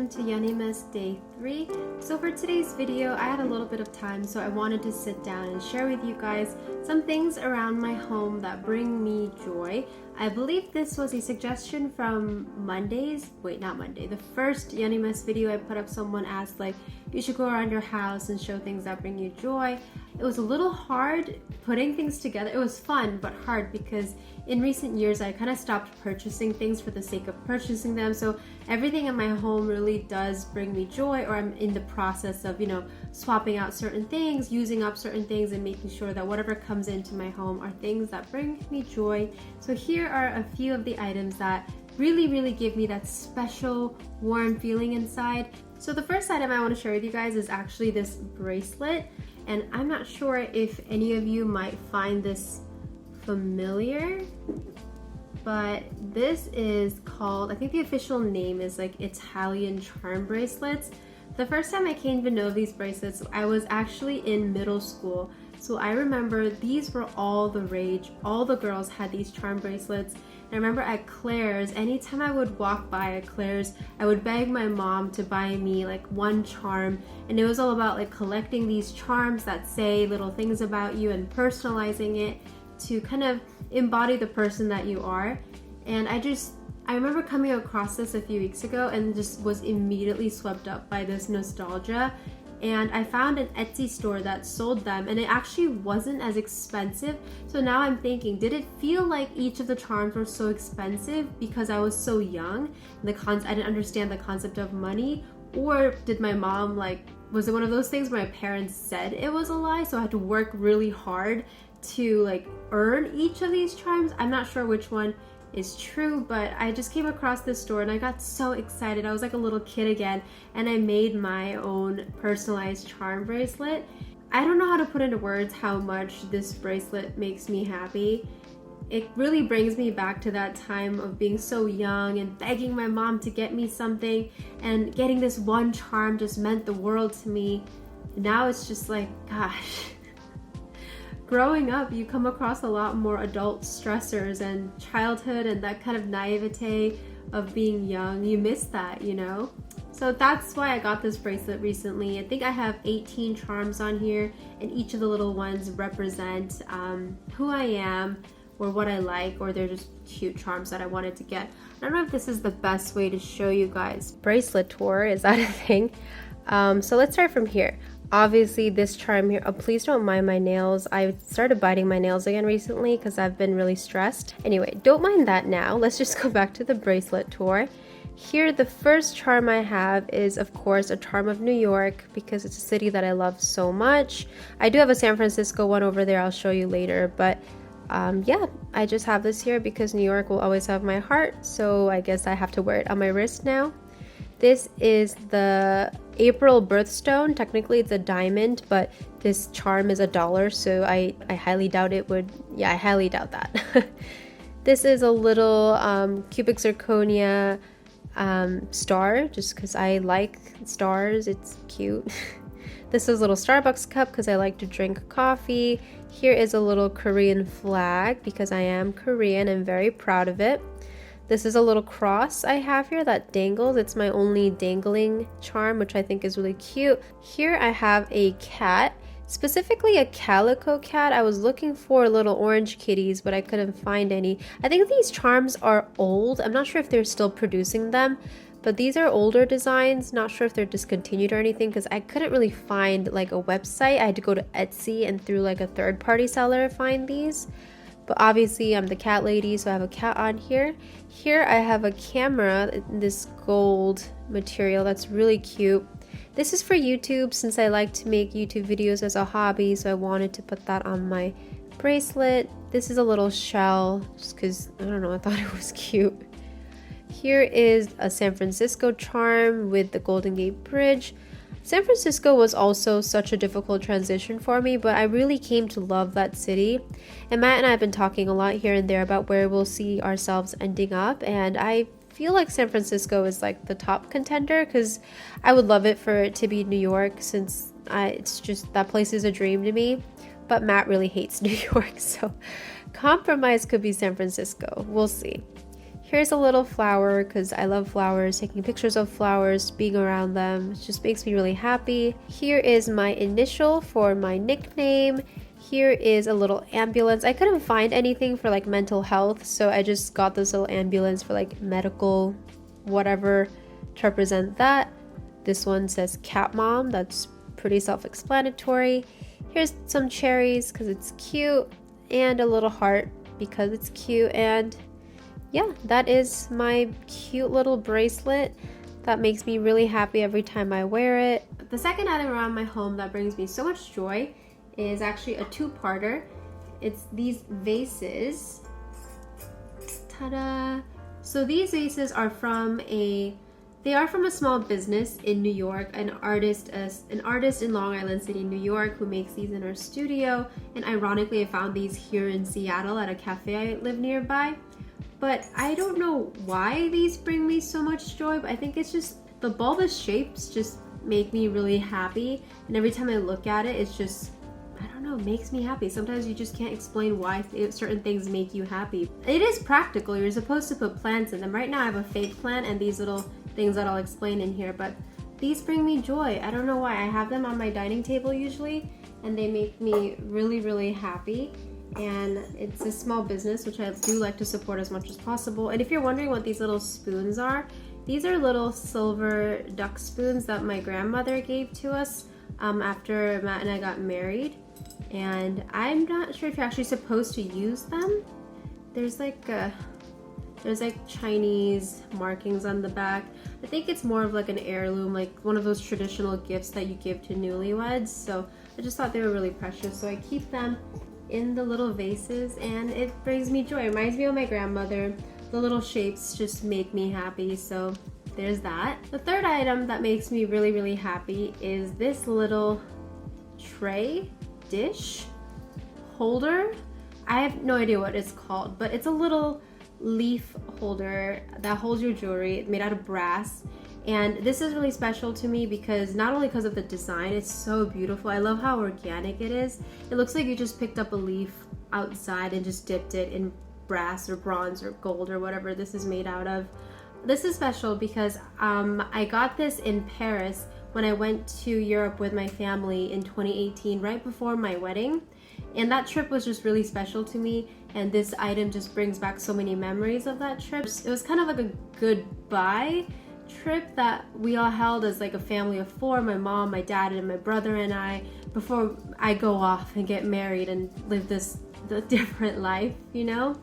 welcome to Yeonnimas Day 3. So for today's video, I had a little bit of time, so I wanted to sit down and share with you guys some things around my home that bring me joy. I believe this was a suggestion from the first Yeonnimas video I put up. Someone asked like, you should go around your house and show things that bring you joy. It was a little hard putting things together. It was fun, but hard because in recent years, I kind of stopped purchasing things for the sake of purchasing them. So everything in my home really does bring me joy, or I'm in the process of, swapping out certain things, using up certain things, and making sure that whatever comes into my home are things that bring me joy. So here are a few of the items that really give me that special warm feeling inside. So the first item I want to share with you guys is actually this bracelet, and I'm not sure if any of you might find this familiar, but this is called, I think the official name is like Italian charm bracelets. The first time I came to know these bracelets, I was actually in middle school. So I remember these were all the rage. All the girls had these charm bracelets. And I remember at Claire's, anytime I would walk by at Claire's, I would beg my mom to buy me like one charm. And it was all about like collecting these charms that say little things about you and personalizing it to kind of embody the person that you are. And I remember coming across this a few weeks ago and just was immediately swept up by this nostalgia. And I found an Etsy store that sold them, and it actually wasn't as expensive. So now I'm thinking, did it feel like each of the charms were so expensive because I was so young and I didn't understand the concept of money? Or did my mom, was it one of those things where my parents said it was a lie, so I had to work really hard to earn each of these charms? I'm not sure which one is true, but I just came across this store and I got so excited. I was like a little kid again, and I made my own personalized charm bracelet. I don't know how to put into words how much this bracelet makes me happy. It really brings me back to that time of being so young and begging my mom to get me something, and getting this one charm just meant the world to me. Now it's just like, gosh. Growing up, you come across a lot more adult stressors, and childhood and that kind of naivete of being young. You miss that, So that's why I got this bracelet recently. I think I have 18 charms on here, and each of the little ones represent who I am or what I like, or they're just cute charms that I wanted to get. I don't know if this is the best way to show you guys. Bracelet tour, is that a thing? So let's start from here. Obviously this charm here, please don't mind my nails. I started biting my nails again recently because I've been really stressed. Anyway, don't mind that now. Let's just go back to the bracelet tour. Here, the first charm I have is, of course, a charm of New York because it's a city that I love so much. I do have a San Francisco one over there I'll show you later, but yeah, I just have this here because New York will always have my heart, so I guess I have to wear it on my wrist now. This is the April Birthstone. Technically it's a diamond, but this charm is $1, so I highly doubt it would, I highly doubt that. This is a little cubic zirconia star, just because I like stars, it's cute. This is a little Starbucks cup because I like to drink coffee. Here is a little Korean flag because I am Korean and very proud of it. This is a little cross I have here that dangles. It's my only dangling charm, which I think is really cute. Here I have a cat, specifically a calico cat. I was looking for little orange kitties, but I couldn't find any. I think these charms are old. I'm not sure if they're still producing them, but these are older designs. Not sure if they're discontinued or anything because I couldn't really find a website. I had to go to Etsy and through a third-party seller to find these. But obviously I'm the cat lady, so I have a cat on here. Here I have a camera in this gold material that's really cute. This is for YouTube since I like to make YouTube videos as a hobby, so I wanted to put that on my bracelet. This is a little shell just because, I don't know, I thought it was cute. Here is a San Francisco charm with the Golden Gate Bridge. San Francisco was also such a difficult transition for me, but I really came to love that city. And Matt and I have been talking a lot here and there about where we'll see ourselves ending up, and I feel like San Francisco is the top contender because I would love it for it to be New York since it's just, that place is a dream to me. But Matt really hates New York, so compromise could be San Francisco. We'll see. Here's a little flower because I love flowers, taking pictures of flowers, being around them. It just makes me really happy. Here is my initial for my nickname. Here is a little ambulance. I couldn't find anything for like mental health, so I just got this little ambulance for like medical whatever to represent that. This one says cat mom. That's pretty self-explanatory. Here's some cherries because it's cute, and a little heart because it's cute. And yeah, that is my cute little bracelet that makes me really happy every time I wear it. The second item around my home that brings me so much joy is actually a two-parter. It's these vases. Ta-da! So these vases are from a small business in New York, an artist in Long Island City, New York, who makes these in her studio. And ironically, I found these here in Seattle at a cafe I live nearby. But I don't know why these bring me so much joy, but I think it's just the bulbous shapes just make me really happy. And every time I look at it, it's just, I don't know, makes me happy. Sometimes you just can't explain why certain things make you happy. It is practical. You're supposed to put plants in them. Right now I have a fake plant and these little things that I'll explain in here, but these bring me joy. I don't know why. I have them on my dining table usually, and they make me really, really happy. And it's a small business, which I do like to support as much as possible. And if you're wondering what these little spoons are, these are little silver duck spoons that my grandmother gave to us after Matt and I got married. And I'm not sure if you're actually supposed to use them. There's like Chinese markings on the back. I think it's more of like an heirloom, like one of those traditional gifts that you give to newlyweds. So I just thought they were really precious, so I keep them in the little vases, and it brings me joy. It reminds me of my grandmother. The little shapes just make me happy, so there's that. The third item that makes me really, really happy is this little tray dish holder. I have no idea what it's called, but it's a little leaf holder that holds your jewelry. It's made out of brass. And this is really special to me because not only because of the design, it's so beautiful. I love how organic it is. It looks like you just picked up a leaf outside and just dipped it in brass or bronze or gold or whatever this is made out of. This is special because I got this in Paris when I went to Europe with my family in 2018, right before my wedding. And that trip was just really special to me, and this item just brings back so many memories of that trip. It was kind of like a goodbye trip that we all held as like a family of four, my mom, my dad, and my brother and I, before I go off and get married and live the different life, you know?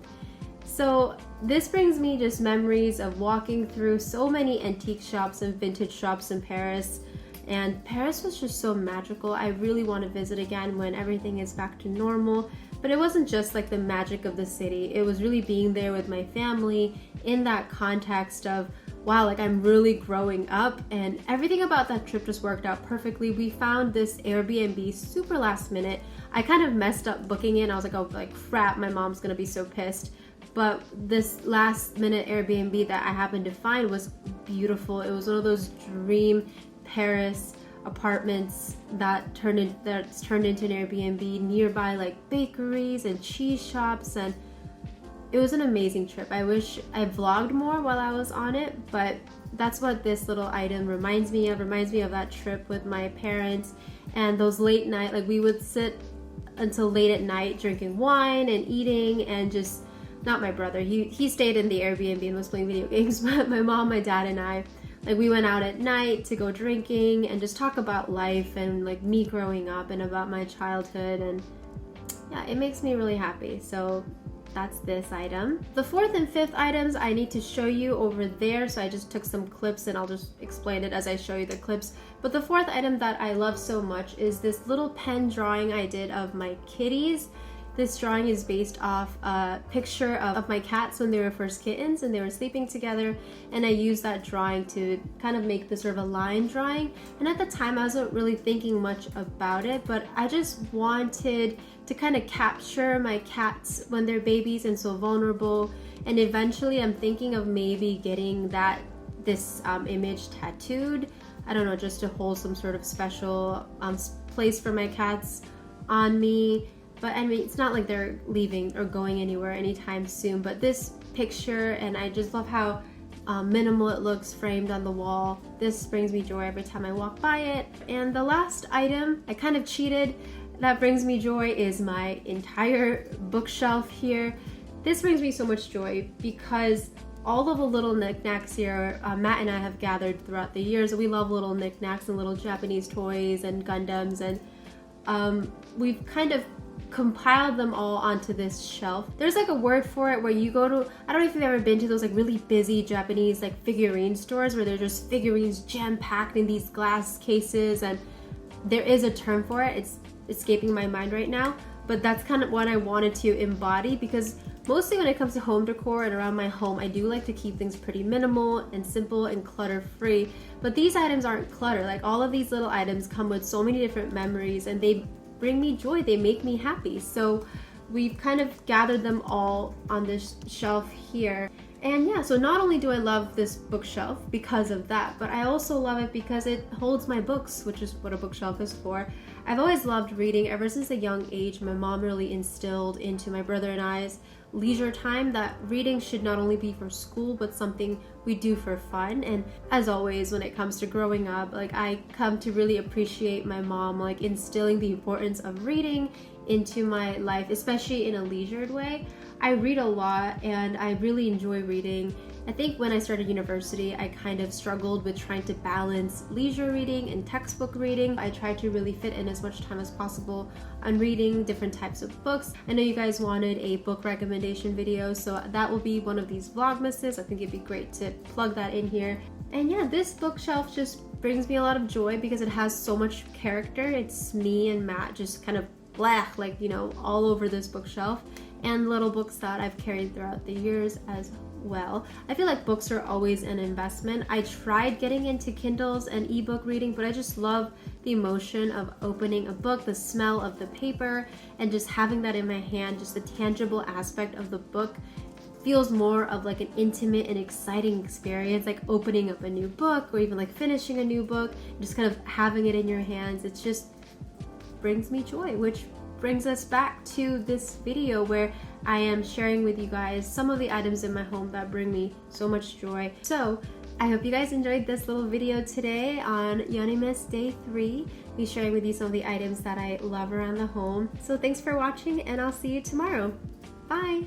So this brings me just memories of walking through so many antique shops and vintage shops in Paris. And Paris was just so magical. I really want to visit again when everything is back to normal. But it wasn't just like the magic of the city. It was really being there with my family in that context of, wow, like I'm really growing up, and everything about that trip just worked out perfectly. We found this Airbnb super last minute. I kind of messed up booking it. I was like, oh, like crap, my mom's gonna be so pissed. But this last minute Airbnb that I happened to find was beautiful. It was one of those dream Paris apartments that's turned into an Airbnb nearby like bakeries and cheese shops, and it was an amazing trip. I wish I vlogged more while I was on it, but that's what this little item reminds me of. Reminds me of that trip with my parents and those late night, like we would sit until late at night drinking wine and eating, and just, not my brother, he stayed in the Airbnb and was playing video games, but my mom, my dad, and I, like we went out at night to go drinking and just talk about life and like me growing up and about my childhood, and yeah, it makes me really happy. So that's this item. The fourth and fifth items I need to show you over there, so I just took some clips and I'll just explain it as I show you the clips. But the fourth item that I love so much is this little pen drawing I did of my kitties. This drawing is based off a picture of my cats when they were first kittens and they were sleeping together, and I used that drawing to kind of make this sort of a line drawing. And at the time I wasn't really thinking much about it, but I just wanted to kind of capture my cats when they're babies and so vulnerable. And eventually I'm thinking of maybe getting this image tattooed. I don't know, just to hold some sort of special place for my cats on me. But I mean, it's not like they're leaving or going anywhere anytime soon. But this picture, and I just love how minimal it looks framed on the wall. This brings me joy every time I walk by it. And the last item, I kind of cheated, that brings me joy is my entire bookshelf here. This brings me so much joy because all of the little knickknacks here, Matt and I have gathered throughout the years. We love little knickknacks and little Japanese toys and Gundams, and we've kind of compiled them all onto this shelf. There's like a word for it where you go to, I don't know if you've ever been to those like really busy Japanese like figurine stores where they're just figurines jam-packed in these glass cases, and there is a term for it. It's escaping my mind right now, but that's kind of what I wanted to embody, because mostly when it comes to home decor and around my home, I do like to keep things pretty minimal and simple and clutter-free. But these items aren't clutter. Like, all of these little items come with so many different memories, and they bring me joy. They make me happy. So we've kind of gathered them all on this shelf here. And yeah, so not only do I love this bookshelf because of that, but I also love it because it holds my books, which is what a bookshelf is for. I've always loved reading ever since a young age. My mom really instilled into my brother and I's leisure time that reading should not only be for school, but something we do for fun. And as always, when it comes to growing up, like, I come to really appreciate my mom like instilling the importance of reading into my life, especially in a leisured way. I read a lot and I really enjoy reading. I think when I started university, I kind of struggled with trying to balance leisure reading and textbook reading. I tried to really fit in as much time as possible on reading different types of books. I know you guys wanted a book recommendation video, so that will be one of these Vlogmases. I think it'd be great to plug that in here. And yeah, this bookshelf just brings me a lot of joy because it has so much character. It's me and Matt just kind of black, like, you know, all over this bookshelf, and little books that I've carried throughout the years as well. I feel like books are always an investment. I tried getting into Kindles and ebook reading, but I just love the emotion of opening a book, the smell of the paper, and just having that in my hand. Just the tangible aspect of the book feels more of like an intimate and exciting experience, like opening up a new book or even like finishing a new book, just kind of having it in your hands. It's just brings me joy, which brings us back to this video where I am sharing with you guys some of the items in my home that bring me so much joy. So I hope you guys enjoyed this little video today on Yeonnimas Day 3, me sharing with you some of the items that I love around the home. So thanks for watching, and I'll see you tomorrow. Bye!